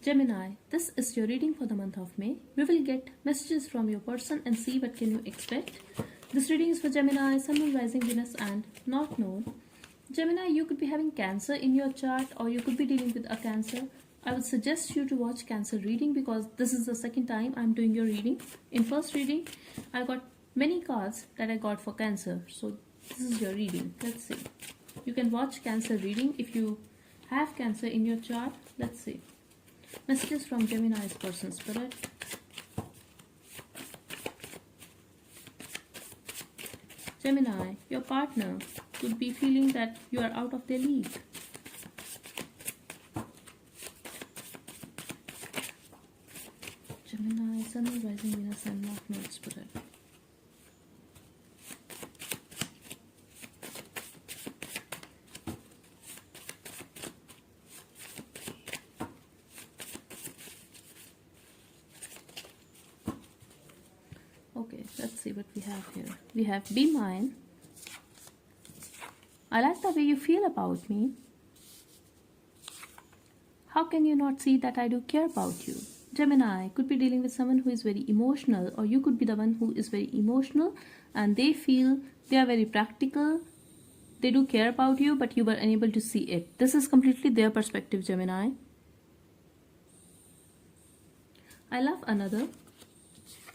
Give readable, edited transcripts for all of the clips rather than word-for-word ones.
Gemini, this is your reading for the month of May. We will get messages from your person and see what can you expect. This reading is for Gemini, Sun, Moon, Rising, Venus and North Node. Gemini, you could be having Cancer in your chart or you could be dealing with a Cancer. I would suggest you to watch Cancer reading because this is the second time I'm doing your reading. In first reading, I got many cards that I got for Cancer. So this is your reading. Let's see. You can watch Cancer reading if you have Cancer in your chart. Let's see. Messages from Gemini's person spirit. Gemini, your partner could be feeling that you are out of their league. Gemini, Sun, Rising, Venus and North Node spirit. Okay, let's see what we have here. We have Be Mine. I like the way you feel about me. How can you not see that I do care about you? Gemini could be dealing with someone who is very emotional, or you could be the one who is very emotional and they feel they are very practical. They do care about you, but you were unable to see it. This is completely their perspective, Gemini. I love another.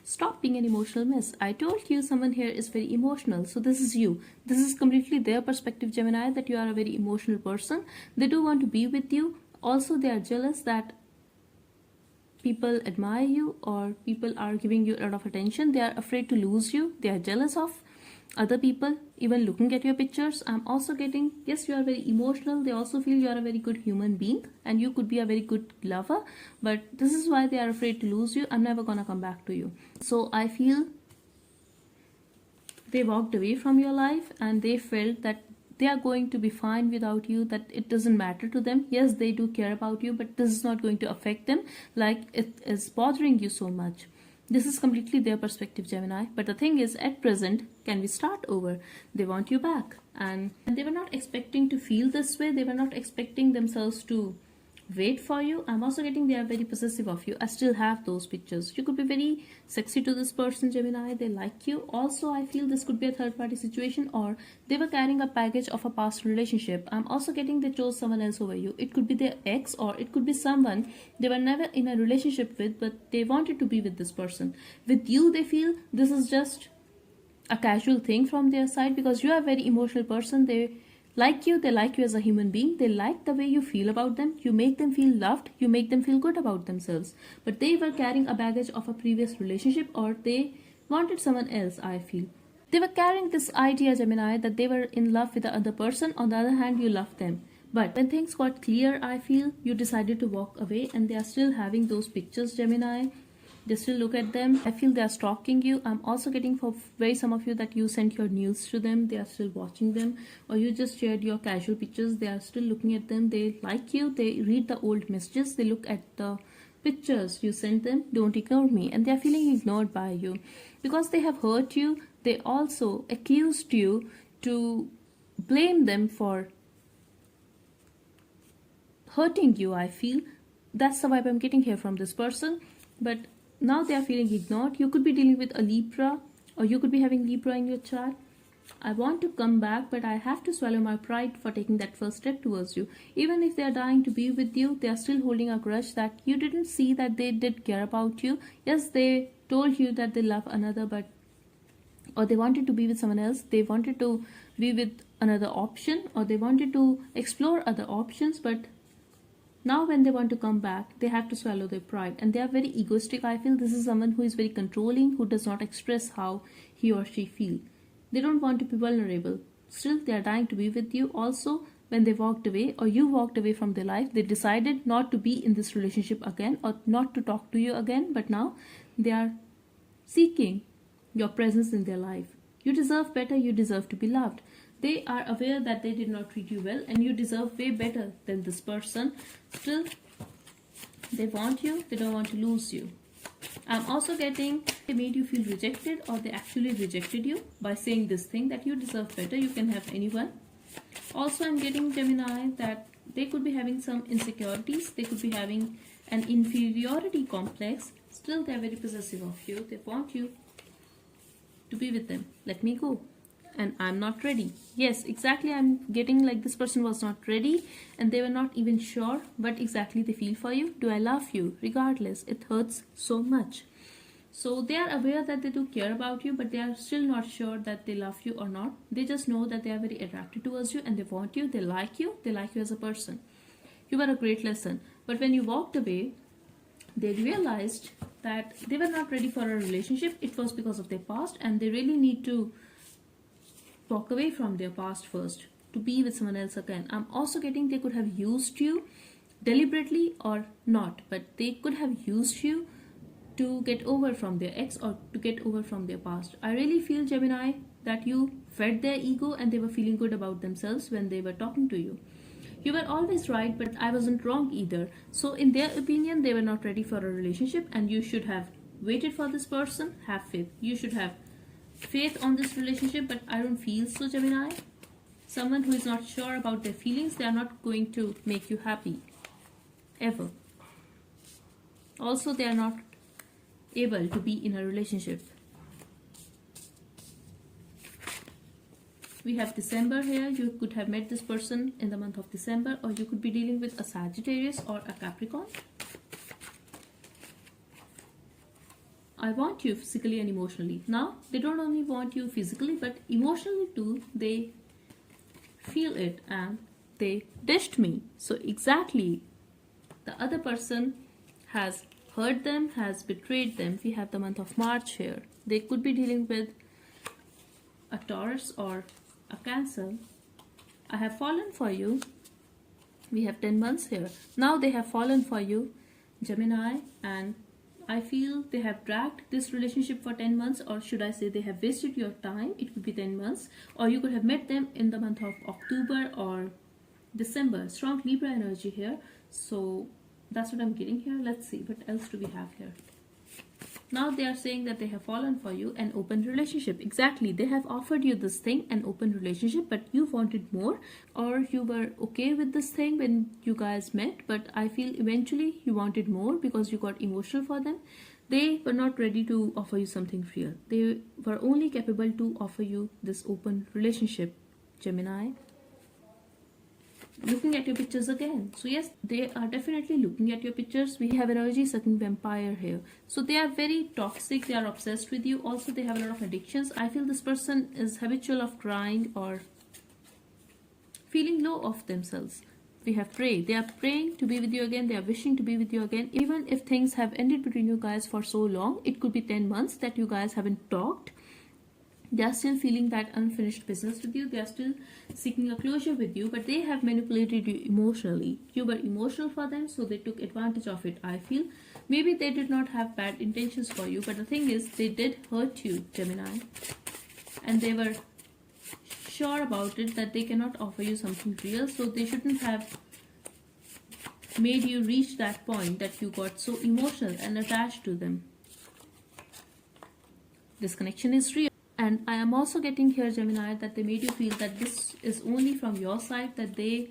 Stop being an emotional mess. I told you someone here is very emotional. So this is you. This is completely their perspective, Gemini, that you are a very emotional person. They do want to be with you. Also, they are jealous that people admire you or people are giving you a lot of attention. They are afraid to lose you. They are jealous of other people, even looking at your pictures. I'm also getting, yes, you are very emotional. They also feel you are a very good human being and you could be a very good lover, but this is why they are afraid to lose you. I'm never gonna come back to you. So I feel they walked away from your life and they felt that they are going to be fine without you, that it doesn't matter to them. Yes, they do care about you, but this is not going to affect them like it is bothering you so much. This is completely their perspective, Gemini. But the thing is, at present, can we start over? They want you back. And they were not expecting to feel this way. They were not expecting themselves to wait for you. I'm also getting they are very possessive of you. I still have those pictures. You could be very sexy to this person, Gemini. They like you. Also, I feel this could be a third-party situation or they were carrying a baggage of a past relationship. I'm also getting they chose someone else over you. It could be their ex or it could be someone they were never in a relationship with, but they wanted to be with this person. With you, they feel this is just a casual thing from their side because you are a very emotional person. They like you as a human being. They like the way you feel about them. You make them feel loved. You make them feel good about themselves. But they were carrying a baggage of a previous relationship or they wanted someone else, I feel. They were carrying this idea, Gemini, that they were in love with the other person. On the other hand, you loved them. But when things got clear, I feel you decided to walk away and they are still having those pictures, Gemini. They still look at them. I feel they are stalking you. I'm also getting for very some of you that you sent your news to them. They are still watching them. Or you just shared your casual pictures. They are still looking at them. They like you. They read the old messages. They look at the pictures you sent them. Don't ignore me. And they are feeling ignored by you. Because they have hurt you, they also accused you to blame them for hurting you, I feel. That's the vibe I'm getting here from this person. But now they are feeling ignored. You could be dealing with a Libra or you could be having Libra in your chart. I want to come back, but I have to swallow my pride for taking that first step towards you. Even if they are dying to be with you, they are still holding a grudge that you didn't see that they did care about you. Yes, they told you that they love another, or they wanted to be with someone else. They wanted to be with another option or they wanted to explore other options, but now when they want to come back, they have to swallow their pride and they are very egoistic. I feel this is someone who is very controlling, who does not express how he or she feels. They don't want to be vulnerable. Still, they are dying to be with you. Also, when they walked away or you walked away from their life, they decided not to be in this relationship again or not to talk to you again. But now they are seeking your presence in their life. You deserve better. You deserve to be loved. They are aware that they did not treat you well and you deserve way better than this person. Still, they want you. They don't want to lose you. I'm also getting they made you feel rejected or they actually rejected you by saying this thing that you deserve better. You can have anyone. Also, I'm getting, Gemini, that they could be having some insecurities, they could be having an inferiority complex. Still, they're very possessive of you. They want you to be with them. Let me go. And I'm not ready. Yes, exactly. I'm getting like this person was not ready and they were not even sure what exactly they feel for you. Do I love you? Regardless, it hurts so much. So they are aware that they do care about you, but they are still not sure that they love you or not. They just know that they are very attracted towards you and they want you, they like you as a person. You were a great lesson. But when you walked away, they realized that they were not ready for a relationship. It was because of their past and they really need to walk away from their past first to be with someone else again. I'm also getting they could have used you deliberately or not, but they could have used you to get over from their ex or to get over from their past. I really feel, Gemini, that you fed their ego and they were feeling good about themselves when they were talking to you. You were always right, but I wasn't wrong either. So in their opinion, they were not ready for a relationship and you should have waited for this person. Have faith. You should have faith on this relationship, but I don't feel so, Gemini. Someone who is not sure about their feelings, they are not going to make you happy. Ever. Also, they are not able to be in a relationship. We have December here. You could have met this person in the month of December, or you could be dealing with a Sagittarius or a Capricorn. I want you physically and emotionally. Now, they don't only want you physically, but emotionally too. They feel it and they dished me. So exactly, the other person has hurt them, has betrayed them. We have the month of March here. They could be dealing with a Taurus or a Cancer. I have fallen for you. We have 10 months here. Now they have fallen for you, Gemini, and I feel they have dragged this relationship for 10 months, or should I say they have wasted your time. It could be 10 months, or you could have met them in the month of October or December. Strong Libra energy here. So that's what I'm getting here. Let's see, what else do we have here? Now they are saying that they have fallen for you, an open relationship. Exactly, they have offered you this thing, an open relationship, but you wanted more, or you were okay with this thing when you guys met, but I feel eventually you wanted more because you got emotional for them. They were not ready to offer you something real. They were only capable to offer you this open relationship, Gemini. Looking at your pictures again. So yes, they are definitely looking at your pictures. We have energy sucking vampire here. So they are very toxic. They are obsessed with you. Also, they have a lot of addictions. I feel this person is habitual of crying or feeling low of themselves. We have pray. They are praying to be with you again. They are wishing to be with you again. Even if things have ended between you guys for so long, it could be 10 months that you guys haven't talked. They are still feeling that unfinished business with you. They are still seeking a closure with you, but they have manipulated you emotionally. You were emotional for them, so they took advantage of it, I feel. Maybe they did not have bad intentions for you, but the thing is, they did hurt you, Gemini. And they were sure about it that they cannot offer you something real, so they shouldn't have made you reach that point that you got so emotional and attached to them. This connection is real. And I am also getting here, Gemini, that they made you feel that this is only from your side, that they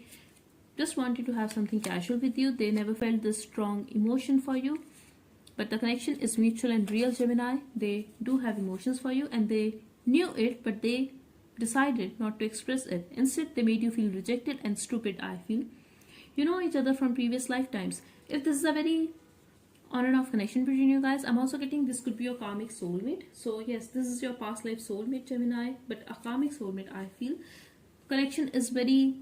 just wanted to have something casual with you. They never felt this strong emotion for you. But the connection is mutual and real, Gemini. They do have emotions for you and they knew it, but they decided not to express it. Instead, they made you feel rejected and stupid, I feel. You know each other from previous lifetimes. If this is a very on and off connection between you guys, I'm also getting this could be your karmic soulmate. So yes, this is your past life soulmate, Gemini, but a karmic soulmate, I feel. Connection is very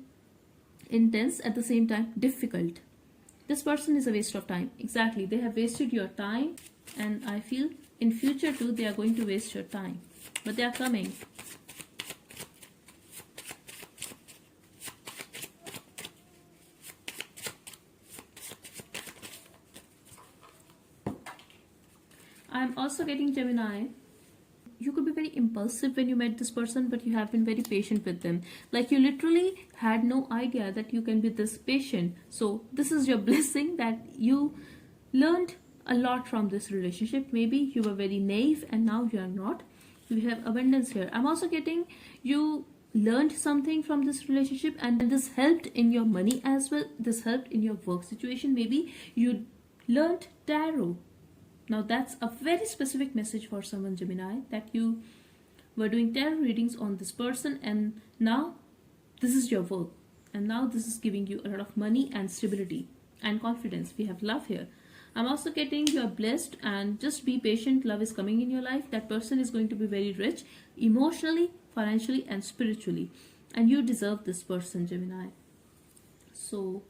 intense, at the same time difficult. This person is a waste of time. Exactly, they have wasted your time, and I feel in future too they are going to waste your time, but they are coming. I'm also getting, Gemini, you could be very impulsive when you met this person, but you have been very patient with them. Like you literally had no idea that you can be this patient. So this is your blessing, that you learned a lot from this relationship. Maybe you were very naive and now you are not. We have abundance here. I'm also getting you learned something from this relationship, and this helped in your money as well. This helped in your work situation. Maybe you learned tarot. Now that's a very specific message for someone, Gemini, that you were doing tarot readings on this person, and now this is your work, and now this is giving you a lot of money and stability and confidence. We have love here. I'm also getting you are blessed, and just be patient. Love is coming in your life. That person is going to be very rich emotionally, financially, and spiritually, and you deserve this person, Gemini. So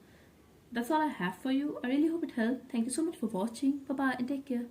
that's all I have for you. I really hope it helped. Thank you so much for watching. Bye bye and take care.